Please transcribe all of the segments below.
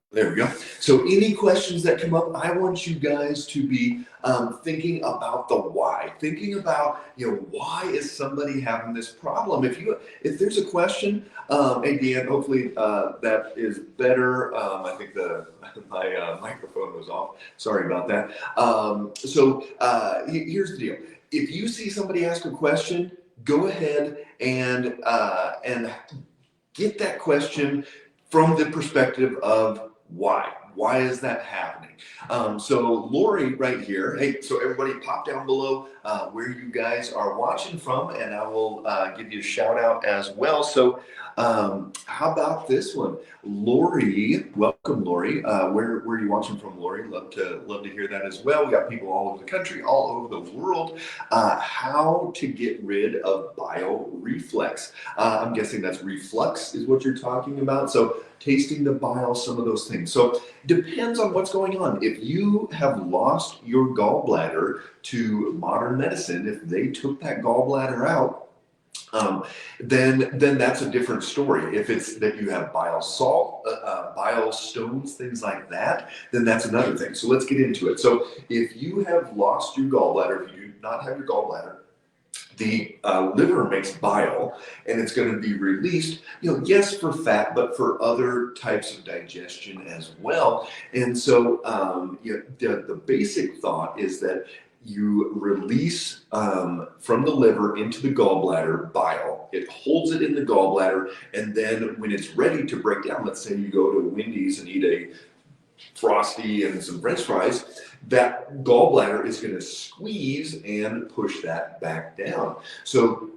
There we go. So any questions that come up, I want you guys to be thinking about the why. Thinking about, why is somebody having this problem? If there's a question, hey Deanne, hopefully that is better. I think my microphone was off. Sorry about that. Here's the deal. If you see somebody ask a question, go ahead and get that question from the perspective of why. Why is that happening? So Lori right here, hey, so everybody pop down below where you guys are watching from, and I will give you a shout out as well. So how about this one? Lori, welcome Lori. Where are you watching from, Lori? Love to hear that as well. We got people all over the country, all over the world. How to get rid of bile reflex. I'm guessing that's reflux is what you're talking about. So tasting the bile, some of those things. So depends on what's going on. If you have lost your gallbladder to modern medicine, if they took that gallbladder out, then that's a different story. If it's that you have bile salt, bile stones, things like that, then that's another thing. So let's get into it. So if you have lost your gallbladder, if you do not have your gallbladder, the liver makes bile, and it's going to be released, yes, for fat, but for other types of digestion as well. And so the basic thought is that you release from the liver into the gallbladder bile. It holds it in the gallbladder, and then when it's ready to break down, let's say you go to Wendy's and eat a Frosty and some French fries, that gallbladder is going to squeeze and push that back down. So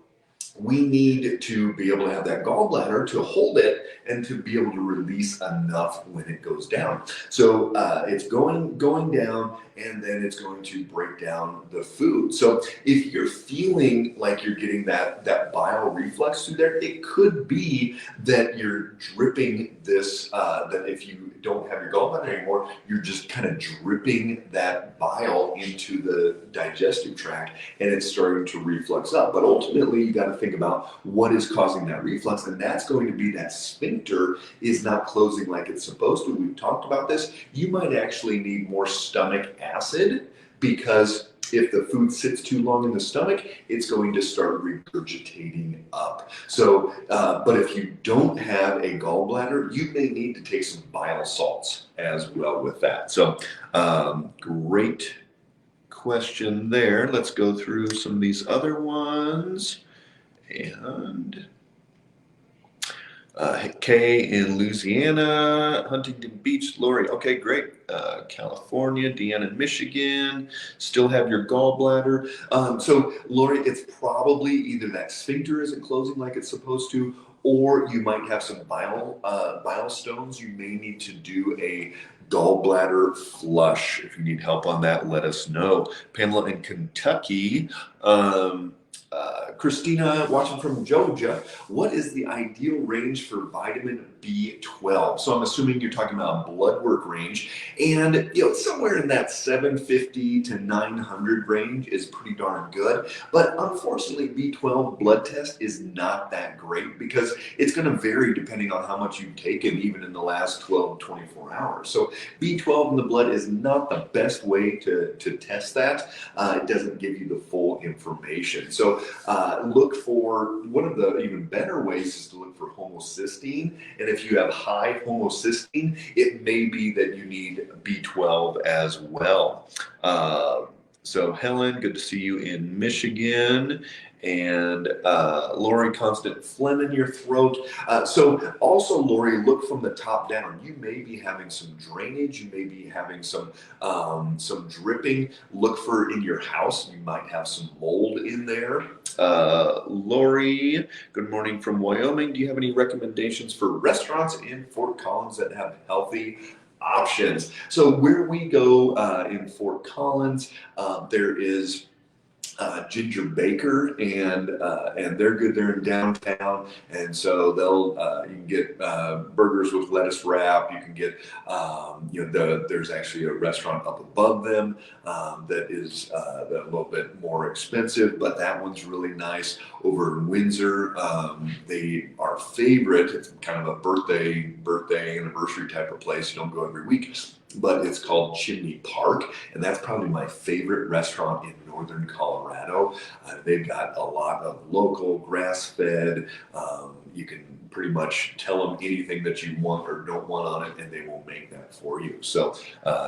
we need to be able to have that gallbladder to hold it and to be able to release enough when it goes down. So it's going down, and then it's going to break down the food. So if you're feeling like you're getting that bile reflux through there, it could be that you're dripping this, that if you don't have your gallbladder anymore, you're just kind of dripping that bile into the digestive tract, and it's starting to reflux up. But ultimately, you got to think about what is causing that reflux, and that's going to be that sphincter is not closing like it's supposed to. We've talked about this. You might actually need more stomach acid, because if the food sits too long in the stomach, it's going to start regurgitating up. So, but if you don't have a gallbladder, you may need to take some bile salts as well with that. So, great question there. Let's go through some of these other ones. And Kay in Louisiana, Huntington Beach, Lori. Okay, great. California, Deanna in Michigan. Still have your gallbladder. So, Lori, it's probably either that sphincter isn't closing like it's supposed to, or you might have some bile stones. You may need to do a gallbladder flush. If you need help on that, let us know. Pamela in Kentucky. Christina, watching from Georgia, what is the ideal range for vitamin B12? So I'm assuming you're talking about blood work range, and somewhere in that 750 to 900 range is pretty darn good. But unfortunately, B12 blood test is not that great, because it's going to vary depending on how much you've taken even in the last 12 to 24 hours. So B12 in the blood is not the best way to test that. It doesn't give you the full information. So look for, one of the even better ways is to look for homocysteine. And if you have high homocysteine, it may be that you need B12 as well. So Helen, good to see you in Michigan. And Lori, constant phlegm in your throat. So also, Lori, look from the top down. You may be having some drainage. You may be having some dripping. Look for in your house. You might have some mold in there. Lori, good morning from Wyoming. Do you have any recommendations for restaurants in Fort Collins that have healthy options? So where we go in Fort Collins, there is Ginger Baker, and they're good. They're in downtown, and so they'll you can get burgers with lettuce wrap. You can get there's actually a restaurant up above them that is a little bit more expensive, but that one's really nice. Over in Windsor, our favorite. It's kind of a birthday anniversary type of place. You don't go every week, but it's called Chimney Park, and that's probably my favorite restaurant in northern Colorado. They've got a lot of local grass-fed. You can pretty much tell them anything that you want or don't want on it, and they will make that for you. So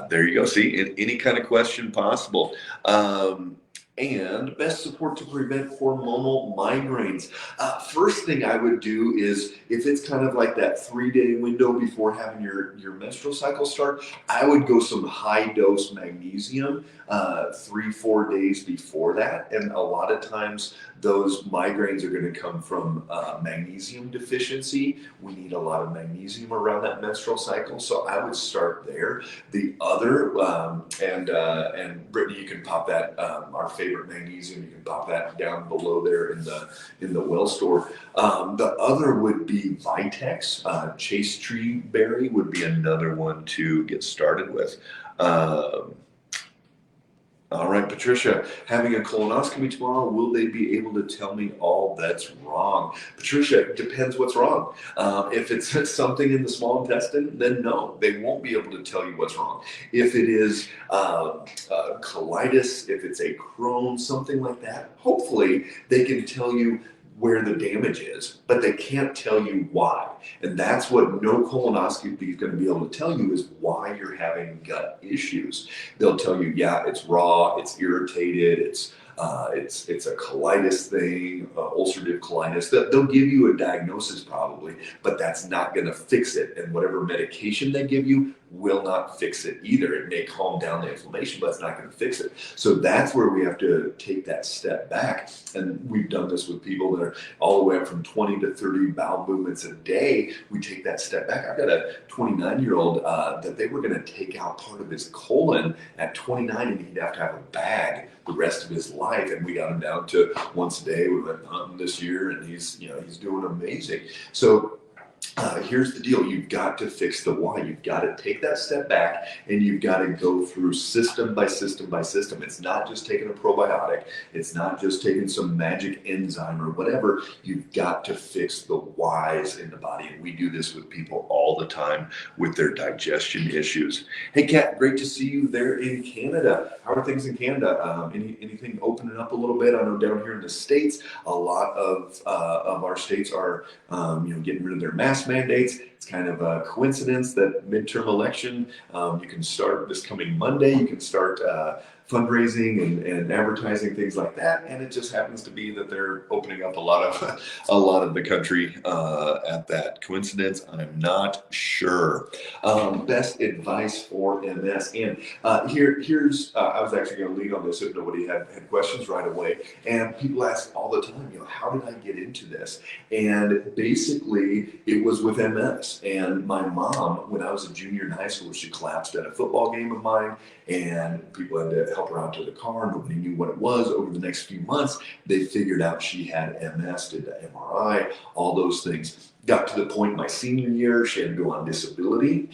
there you go. See, any kind of question possible. And best support to prevent hormonal migraines. First thing I would do is, if it's kind of like that 3-day window before having your menstrual cycle start, I would go some high dose magnesium 3-4 days before that. And a lot of times those migraines are going to come from magnesium deficiency. We need a lot of magnesium around that menstrual cycle, so I would start there. The other, and Brittany, you can pop that, our favorite magnesium, you can pop that down below there in the well store. The other would be Vitex. Chase tree berry would be another one to get started with. All right, Patricia, having a colonoscopy tomorrow, will they be able to tell me all that's wrong? Patricia, it depends what's wrong. If it's something in the small intestine, then no, they won't be able to tell you what's wrong. If it is colitis, if it's a Crohn's, something like that, hopefully they can tell you where the damage is, but they can't tell you why. And that's what no colonoscopy is going to be able to tell you, is why you're having gut issues. They'll tell you, yeah, it's raw, it's irritated, it's a colitis thing, ulcerative colitis. They'll give you a diagnosis probably, but that's not going to fix it. And whatever medication they give you will not fix it either. It may calm down the inflammation, but it's not going to fix it. So that's where we have to take that step back. And we've done this with people that are all the way up from 20 to 30 bowel movements a day. We take that step back. I've got a 29-year-old that they were going to take out part of his colon at 29, and he'd have to have a bag the rest of his life. And we got him down to once a day. We went hunting this year, and he's doing amazing. So here's the deal. You've got to fix the why. You've got to take that step back, and you've got to go through system by system by system. It's not just taking a probiotic. It's not just taking some magic enzyme or whatever. You've got to fix the whys in the body. And we do this with people all the time with their digestion issues. Hey, Kat, great to see you there in Canada. How are things in Canada? Anything opening up a little bit? I know down here in the States, a lot of our states are getting rid of their mask mandates. It's kind of a coincidence that midterm election, you can start this coming Monday, you can start fundraising and advertising, things like that, and it just happens to be that they're opening up a lot of the country at that coincidence. I'm not sure. Best advice for MS, and here's I was actually going to lead on this if nobody had questions right away. And people ask all the time, how did I get into this? And basically, it was with MS. And my mom, when I was a junior in high school, she collapsed at a football game of mine, and people had to help her out to the car. Nobody knew what it was. Over the next few months, they figured out she had MS, did the MRI, all those things. Got to the point my senior year, she had to go on disability,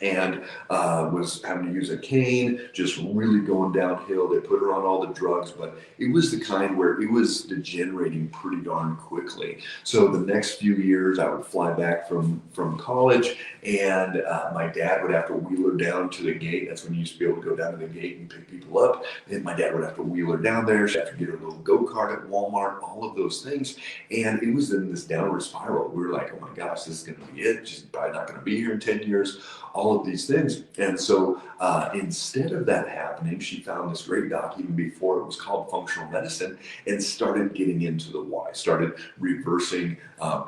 and was having to use a cane, just really going downhill. They put her on all the drugs, but it was the kind where it was degenerating pretty darn quickly. So the next few years, I would fly back from college, and my dad would have to wheel her down to the gate. That's when you used to be able to go down to the gate and pick people up. And my dad would have to wheel her down there. She'd have to get her little go-kart at Walmart, all of those things. And it was in this downward spiral. We were like, oh my gosh, this is going to be it. She's probably not going to be here in 10 years. All of these things. And so instead of that happening, she found this great doc even before it was called functional medicine, and started getting into the why, started reversing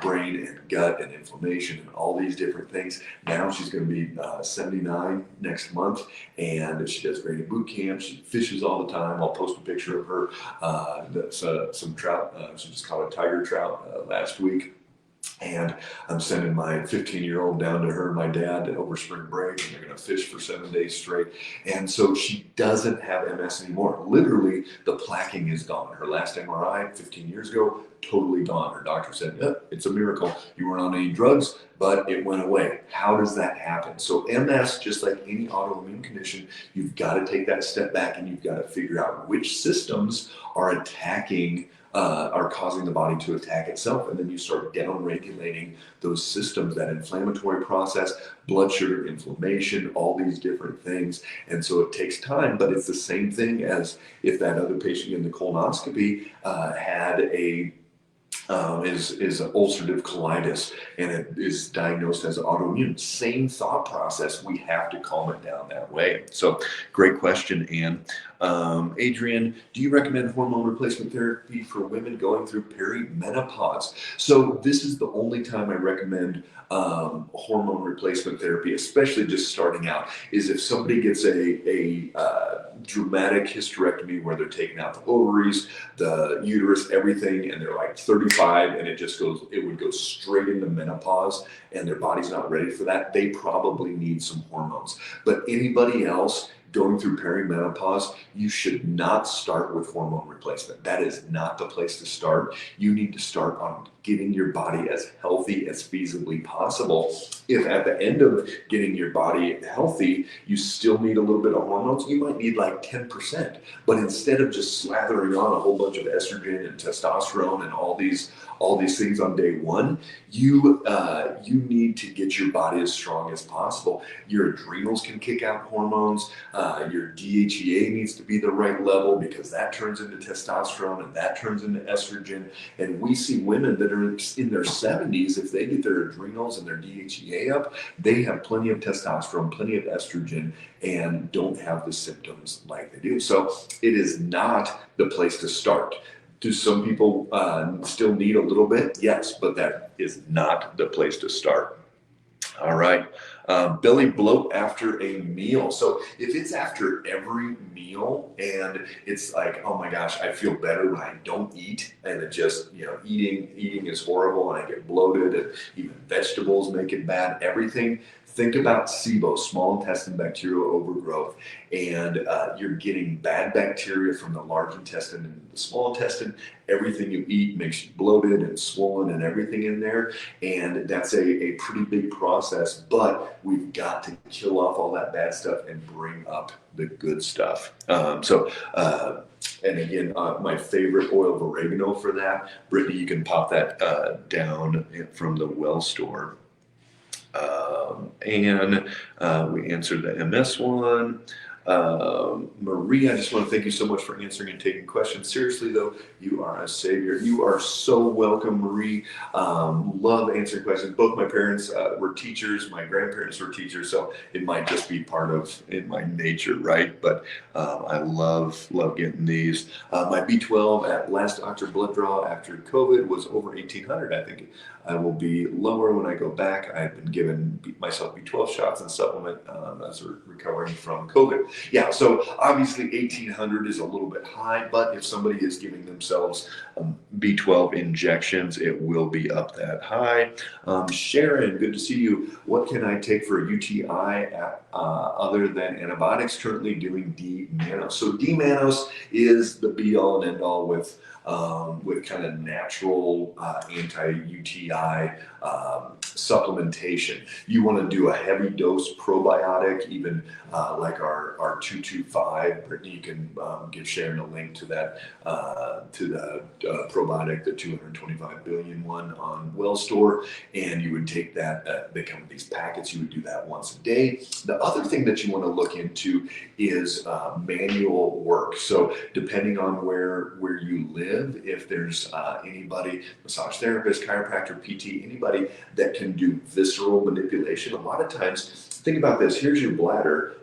brain and gut and inflammation and all these different things. Now she's going to be 79 next month, and she does great at boot camp. She fishes all the time. I'll post a picture of her, some trout. She just caught a tiger trout last week. And I'm sending my 15-year-old down to her and my dad over spring break, and they're going to fish for 7 days straight. And so she doesn't have MS anymore. Literally, the plaquing is gone. Her last MRI 15 years ago, totally gone. Her doctor said, it's a miracle. You weren't on any drugs, but it went away. How does that happen? So MS, just like any autoimmune condition, you've got to take that step back and you've got to figure out which systems are attacking are causing the body to attack itself. And then you start down regulating those systems, that inflammatory process, blood sugar, inflammation, all these different things. And so it takes time, but it's the same thing as if that other patient in the colonoscopy had is an ulcerative colitis and it is diagnosed as autoimmune. Same thought process. We have to calm it down that way. So great question, Anne. Adrian, do you recommend hormone replacement therapy for women going through perimenopause? So this is the only time I recommend hormone replacement therapy, especially just starting out, is if somebody gets a dramatic hysterectomy where they're taking out the ovaries, the uterus, everything, and they're like 35 and it would go straight into menopause and their body's not ready for that. They probably need some hormones. But anybody else going through perimenopause, you should not start with hormone replacement. That is not the place to start. You need to start on getting your body as healthy as feasibly possible. If at the end of getting your body healthy, you still need a little bit of hormones, you might need like 10%. But instead of just slathering on a whole bunch of estrogen and testosterone and all these things on day one, you need to get your body as strong as possible. Your adrenals can kick out hormones. Your DHEA needs to be the right level because that turns into testosterone and that turns into estrogen. And we see women that are in their 70s, if they get their adrenals and their DHEA up, they have plenty of testosterone, plenty of estrogen, and don't have the symptoms like they do. So it is not the place to start. Do some people still need a little bit? Yes, but that is not the place to start. All right. Belly bloat after a meal. So if it's after every meal and it's like, oh my gosh, I feel better when I don't eat, and it just, eating is horrible and I get bloated, and even vegetables make it bad, everything. Think about SIBO, small intestine bacterial overgrowth, and you're getting bad bacteria from the large intestine and the small intestine. Everything you eat makes you bloated and swollen and everything in there, and that's a pretty big process, but we've got to kill off all that bad stuff and bring up the good stuff. And again, my favorite oil of oregano for that, Brittany, you can pop that down from the Well store. And we answered the MS one. Marie, I just want to thank you so much for answering and taking questions. Seriously, though, you are a savior. You are so welcome, Marie. Love answering questions. Both my parents were teachers. My grandparents were teachers, so it might just be part of in my nature, right? But I love getting these. My B12 at last doctor blood draw after COVID was over 1,800. I think I will be lower when I go back. I've been given myself B12 shots and supplement as we're recovering from COVID. Yeah, so obviously 1,800 is a little bit high, but if somebody is giving themselves B12 injections, it will be up that high. Sharon, good to see you. What can I take for a UTI other than antibiotics? Currently doing D-mannose. So D-mannose is the be-all and end-all with kind of natural anti-UTI supplementation. You want to do a heavy dose probiotic, even like our 225. Brittany, you can give Sharon a link to that, to the probiotic, the 225 billion one on Well Store, and you would take that. They come in these packets. You would do that once a day. The other thing that you want to look into is manual work. So depending on where you live, if there's anybody, massage therapist, chiropractor, PT, anybody that can do visceral manipulation. A lot of times, think about this. Here's your bladder,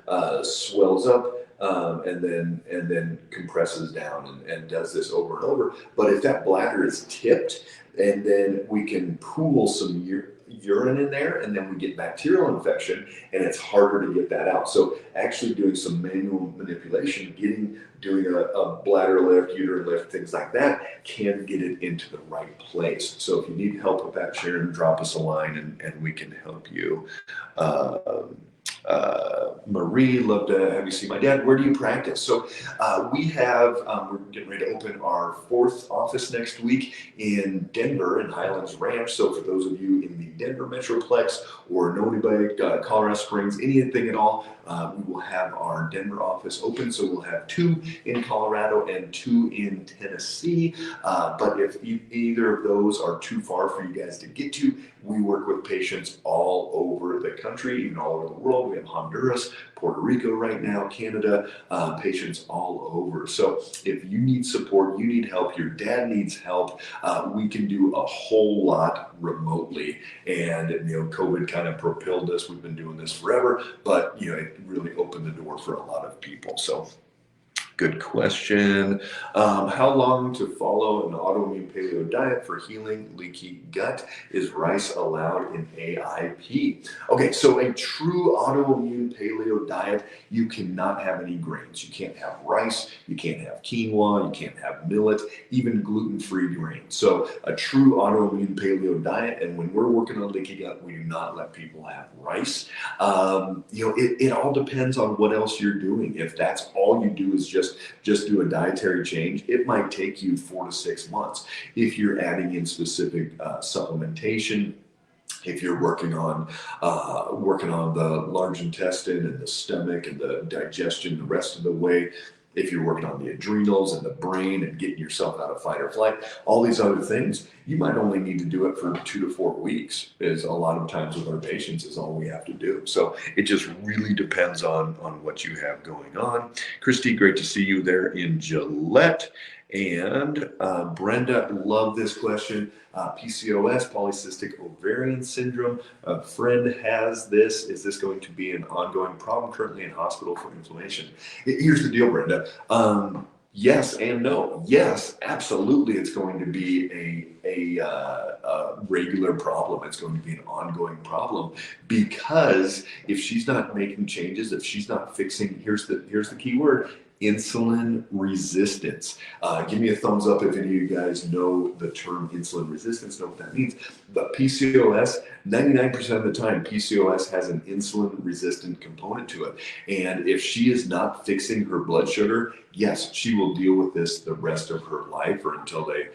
swells up and then compresses down and does this over and over. But if that bladder is tipped, and then we can pool some urine in there, and then we get bacterial infection, and it's harder to get that out. So actually doing some manual manipulation, doing a bladder lift, uterine lift, things like that, can get it into the right place. So if you need help with that, Sharon, drop us a line and we can help you. Marie, love to have you see my dad. Where do you practice? So we're getting ready to open our 4th office next week in Denver in Highlands Ranch. So for those of you in the Denver Metroplex or know anybody, Colorado Springs, anything at all, we will have our Denver office open. So we'll have 2 in Colorado and 2 in Tennessee. But if either of those are too far for you guys to get to, we work with patients all over the country, even all over the world. We have Honduras, Puerto Rico right now, Canada, patients all over. So if you need support, you need help, your dad needs help, we can do a whole lot remotely. And COVID kind of propelled us. We've been doing this forever, but it really opened the door for a lot of people. So good question. How long to follow an autoimmune paleo diet for healing leaky gut? Is rice allowed in AIP? Okay, so a true autoimmune paleo diet, you cannot have any grains. You can't have rice, you can't have quinoa, you can't have millet, even gluten-free grains. So a true autoimmune paleo diet, and when we're working on leaky gut, we do not let people have rice. It all depends on what else you're doing. If that's all you do is just do a dietary change, it might take you 4 to 6 months. If you're adding in specific supplementation, if you're working on the large intestine and the stomach and the digestion the rest of the way, if you're working on the adrenals and the brain and getting yourself out of fight or flight, all these other things, you might only need to do it for 2 to 4 weeks, is a lot of times with our patients is all we have to do. So it just really depends on what you have going on. Christy, great to see you there in Gillette. And Brenda, love this question. PCOS, polycystic ovarian syndrome. A friend has this. Is this going to be an ongoing problem? Currently in hospital for inflammation. Here's the deal, Brenda. Yes and no. Yes, absolutely. It's going to be a regular problem. It's going to be an ongoing problem, because if she's not making changes, if she's not fixing, here's the key word: insulin resistance. Give me a thumbs up if any of you guys know the term insulin resistance, know what that means. But PCOS, 99% of the time, PCOS has an insulin resistant component to it. And if she is not fixing her blood sugar, yes, she will deal with this the rest of her life, or until they,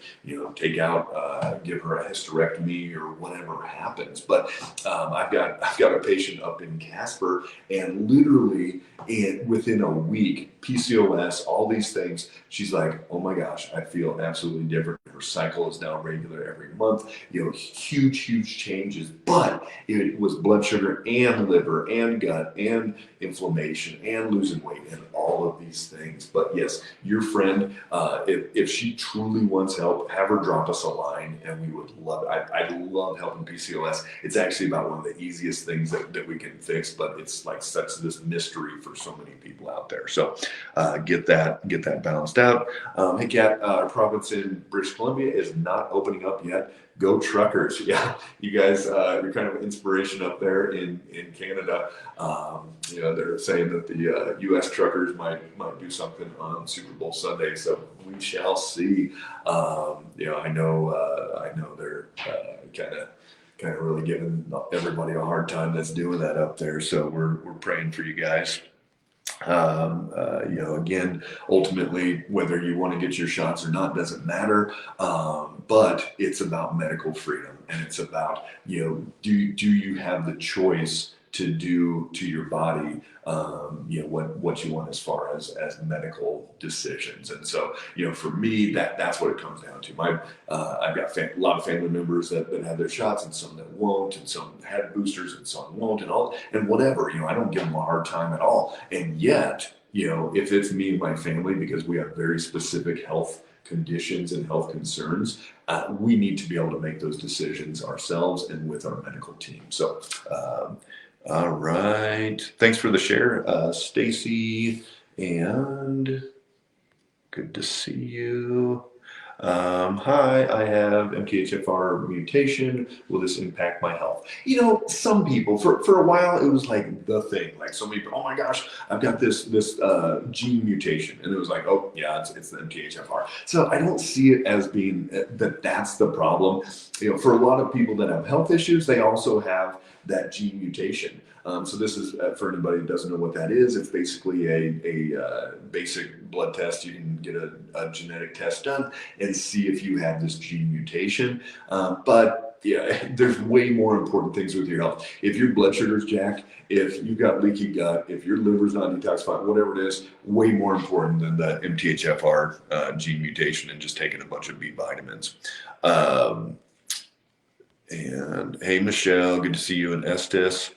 take out, give her a hysterectomy or whatever happens. But I've got a patient up in Casper, and literally within a week, PCOS, all these things, she's like, oh my gosh, I feel absolutely different. Her cycle is now regular every month. Huge changes. But it was blood sugar and liver and gut and inflammation and losing weight and all of these things. But yes, your friend, if she truly wants help, have her drop us a line, and we would love it. I love helping PCOS. It's actually about one of the easiest things that we can fix, but it's like such this mystery for so many people out there. So get that balanced out. Hey, Kat, our province in British Columbia is not opening up yet. Go Truckers. Yeah, you guys, you're kind of an inspiration up there in Canada. They're saying that the U.S. truckers might do something on Super Bowl Sunday, so we shall see. I know they're kind of really giving everybody a hard time that's doing that up there. So we're praying for you guys. Again, ultimately, whether you want to get your shots or not doesn't matter. But it's about medical freedom, and it's about, do you have the choice to do to your body, what you want as far as medical decisions. And so, for me, that's what it comes down to. I've got a lot of family members that had their shots, and some that won't, and some had boosters and some won't, and whatever. I don't give them a hard time at all. And yet, if it's me and my family, because we have very specific health conditions and health concerns, we need to be able to make those decisions ourselves and with our medical team. So, all right. Thanks for the share, Stacy, and good to see you. Hi, I have MTHFR mutation. Will this impact my health? You know, some people, for a while, it was like the thing. Like so many people, oh my gosh, I've got this gene mutation. And it was like, oh yeah, it's the MTHFR. So I don't see it as being that's the problem. You know, for a lot of people that have health issues, they also have that gene mutation. So this is, for anybody who doesn't know what that is, it's basically a basic blood test. You can get a genetic test done and see if you have this gene mutation. But yeah, there's way more important things with your health. If your blood sugar's jacked, if you've got leaky gut, if your liver's not detoxified, whatever it is, way more important than the MTHFR gene mutation and just taking a bunch of B vitamins. And hey, Michelle, good to see you in Estes.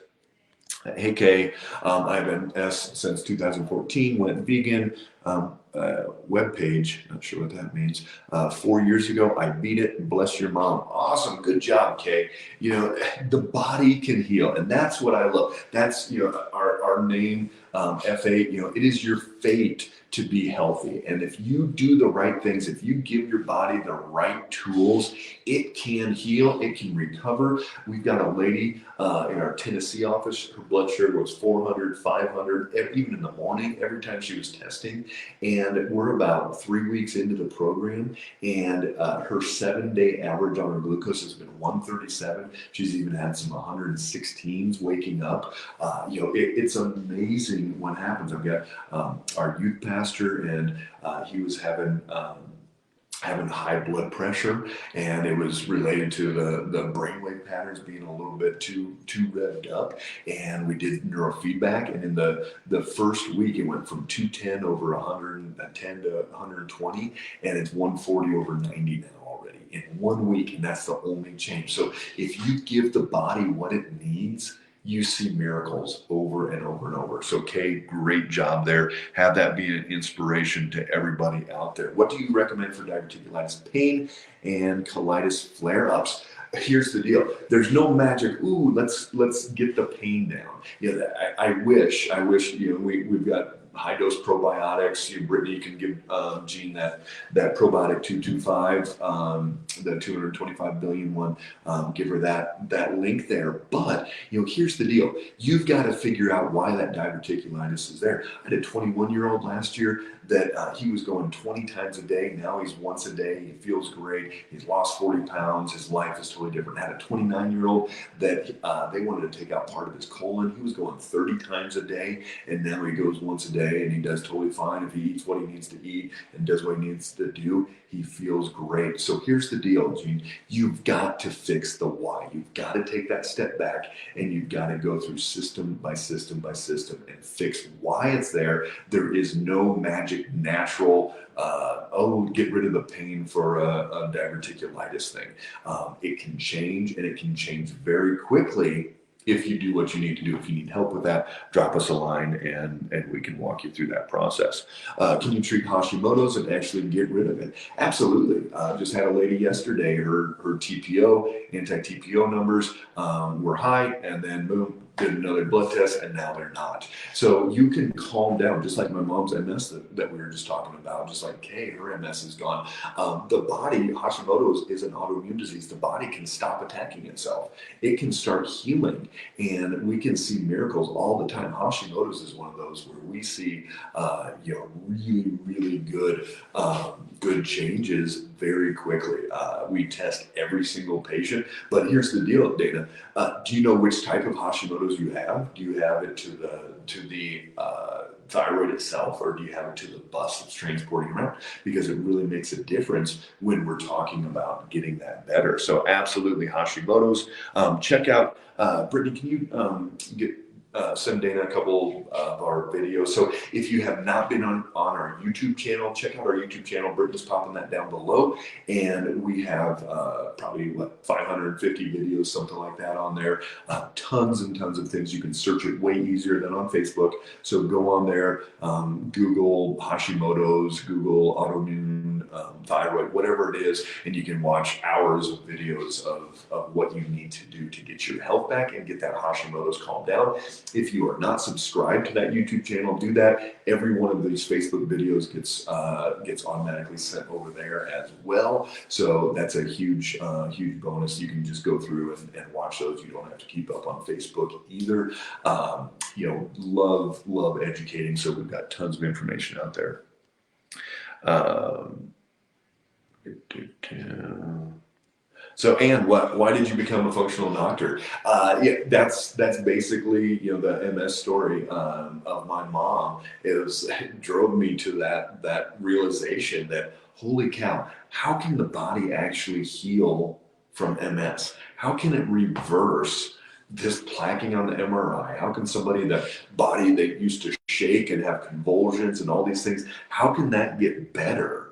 Hey Kay, I've been S since 2014, went vegan, webpage, not sure what that means. 4 years ago, I beat it, bless your mom. Awesome, good job, Kay. You know, the body can heal, and that's what I love. That's, you know, our name, F8, you know, it is your fate to be healthy. And if you do the right things, if you give your body the right tools, it can heal, it can recover. We've got a lady in our Tennessee office, her blood sugar was 400, 500, even in the morning, every time she was testing. And we're about 3 weeks into the program, and her 7-day average on her glucose has been 137. She's even had some 116s waking up. You know, it's amazing what happens. I've got our youth pastor, and he was having high blood pressure, and it was related to the brainwave patterns being a little bit too revved up. And we did neurofeedback, and in the first week it went from 210 over 110 to 120, and it's 140 over 90 now already in 1 week, and that's the only change. So if you give the body what it needs, you see miracles over and over and over. So Kay, great job there. Have that be an inspiration to everybody out there. What do you recommend for diverticulitis pain and colitis flare-ups? Here's the deal. There's no magic. Ooh, let's get the pain down. You know, I wish, you know, we've got high dose probiotics. You, Brittany, you can give Jean that probiotic 225, the 225 billion one. Give her that link there. But you know, here's the deal. You've got to figure out why that diverticulitis is there. I had a 21-year-old last year that he was going 20 times a day. Now he's once a day. He feels great. He's lost 40 pounds. His life is totally different. I had a 29-year-old that they wanted to take out part of his colon. He was going 30 times a day, and now he goes once a day, and he does totally fine. If he eats what he needs to eat and does what he needs to do, he feels great. So here's the deal, Gene. You've got to fix the why. You've got to take that step back, and you've got to go through system by system by system and fix why it's there. There is no magic natural, get rid of the pain for a diverticulitis thing. It can change, and it can change very quickly if you do what you need to do. If you need help with that, drop us a line, and we can walk you through that process. Can you treat Hashimoto's and actually get rid of it? Absolutely. Just had a lady yesterday, her TPO, anti-TPO numbers were high, and then boom, did another blood test, and now they're not. So you can calm down, just like my mom's MS that we were just talking about, just like Kay, her MS is gone. The body, Hashimoto's is an autoimmune disease. The body can stop attacking itself. It can start healing, and we can see miracles all the time. Hashimoto's is one of those where we see, you know, really, really good changes very quickly. We test every single patient, but here's the deal, Dana. Do you know which type of Hashimoto's you have? Do you have it to the thyroid itself, or do you have it to the bus that's transporting around? Because it really makes a difference when we're talking about getting that better. So absolutely, Hashimoto's. Check out, Brittany, can you send Dana a couple of our videos. So if you have not been on our YouTube channel, check out our YouTube channel. Brittany's popping that down below. And we have probably 550 videos, something like that on there. Tons and tons of things. You can search it way easier than on Facebook. So go on there, Google Hashimoto's, Google autoimmune, thyroid, whatever it is, and you can watch hours of videos of what you need to do to get get your health back and get that Hashimoto's calmed down. If you are not subscribed to that YouTube channel, do that. Every one of these Facebook videos gets automatically sent over there as well. So that's a huge bonus. You can just go through and watch those. You don't have to keep up on Facebook either. Love educating. So we've got tons of information out there. So, Ann, why did you become a functional doctor? That's basically, the MS story of my mom. It drove me to that realization that, holy cow, how can the body actually heal from MS? How can it reverse this plaquing on the MRI? How can somebody, the body that used to shake and have convulsions and all these things, how can that get better?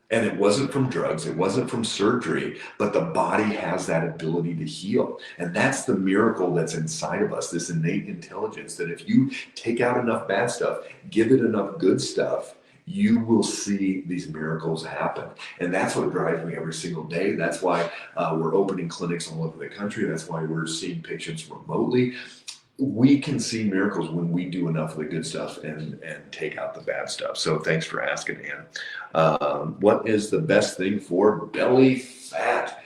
And it wasn't from drugs, it wasn't from surgery, but the body has that ability to heal. And that's the miracle that's inside of us, this innate intelligence that if you take out enough bad stuff, give it enough good stuff, you will see these miracles happen. And that's what drives me every single day. That's why we're opening clinics all over the country. That's why we're seeing patients remotely. We can see miracles when we do enough of the good stuff and take out the bad stuff. So thanks for asking, Ann. What is the best thing for belly fat?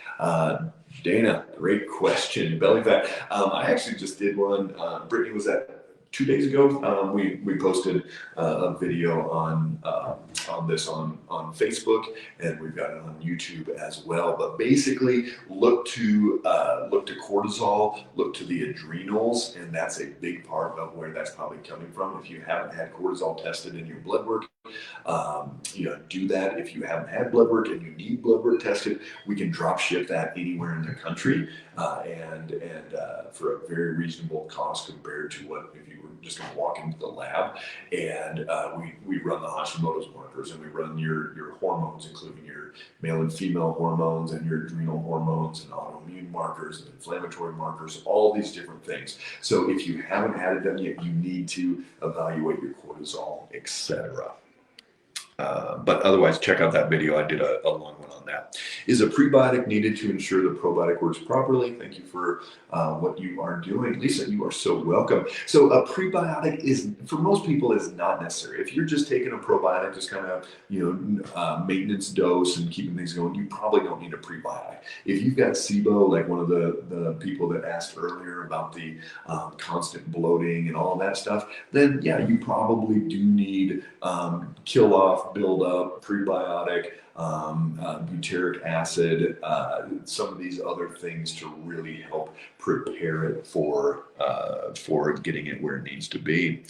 Dana, great question. Belly fat. I actually just did one. Brittany, was that 2 days ago? We posted a video on this on Facebook, and we've got it on YouTube as well. But basically, look to cortisol, look to the adrenals, and that's a big part of where that's probably coming from. If you haven't had cortisol tested in your blood work, do that. If you haven't had blood work and you need blood work tested, we can drop ship that anywhere in the country, and for a very reasonable cost compared to what if you were just going to walk into the lab. And we run the Hashimoto's markers, and we run your hormones, including your male and female hormones and your adrenal hormones and autoimmune markers and inflammatory markers, all these different things. So if you haven't had it done yet, you need to evaluate your cortisol, etc. But otherwise, check out that video. I did a long one on that. Is a prebiotic needed to ensure the probiotic works properly? Thank you for what you are doing. Lisa, you are so welcome. So a prebiotic is, for most people, is not necessary. If you're just taking a probiotic, just kind of, maintenance dose and keeping things going, you probably don't need a prebiotic. If you've got SIBO, like one of the people that asked earlier about the constant bloating and all that stuff, then yeah, you probably do need kill off, build up, prebiotic, butyric acid, some of these other things to really help prepare it for getting it where it needs to be.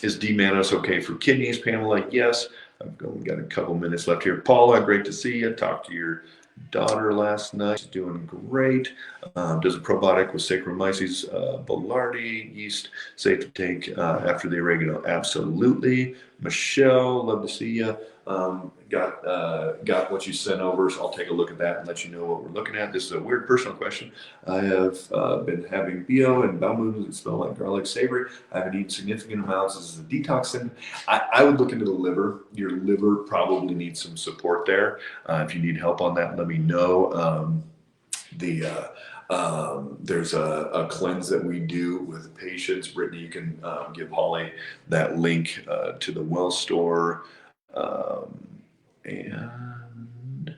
Is D-mannose okay for kidneys, Pamela? Yes. I've only got a couple minutes left here. Paula, great to see you. Talked to your daughter last night. She's doing great. Does a probiotic with Saccharomyces boulardii yeast safe to take after the oregano? Absolutely. Michelle, love to see you. Got what you sent over, so I'll take a look at that and let you know what we're looking at. This is a weird personal question. I have been having BO and bowel movements that smell like garlic savory. I haven't eaten significant amounts. This is a detox. I would look into the liver. Your liver probably needs some support there. If you need help on that, let me know. There's a cleanse that we do with patients. Brittany, you can give Holly that link to the Well Store. And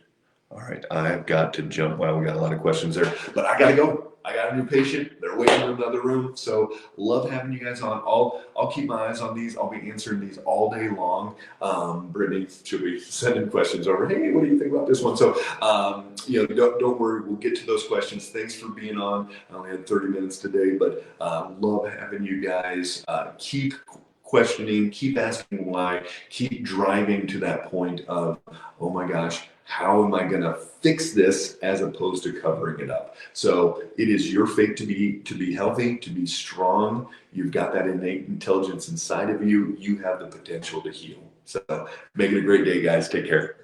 all right, I've got to jump. Wow, we got a lot of questions there, but I gotta go. I got a new patient. They're waiting in another room. So love having you guys on. I'll keep my eyes on these. I'll be answering these all day long. Brittany should be sending questions over. Hey, what do you think about this one? So don't worry. We'll get to those questions. Thanks for being on. I only had 30 minutes today, but love having you guys. Keep questioning, keep asking why, keep driving to that point of, oh my gosh, how am I going to fix this, as opposed to covering it up? So it is your fate to be healthy, to be strong. You've got that innate intelligence inside of you. You have the potential to heal. So make it a great day, guys. Take care.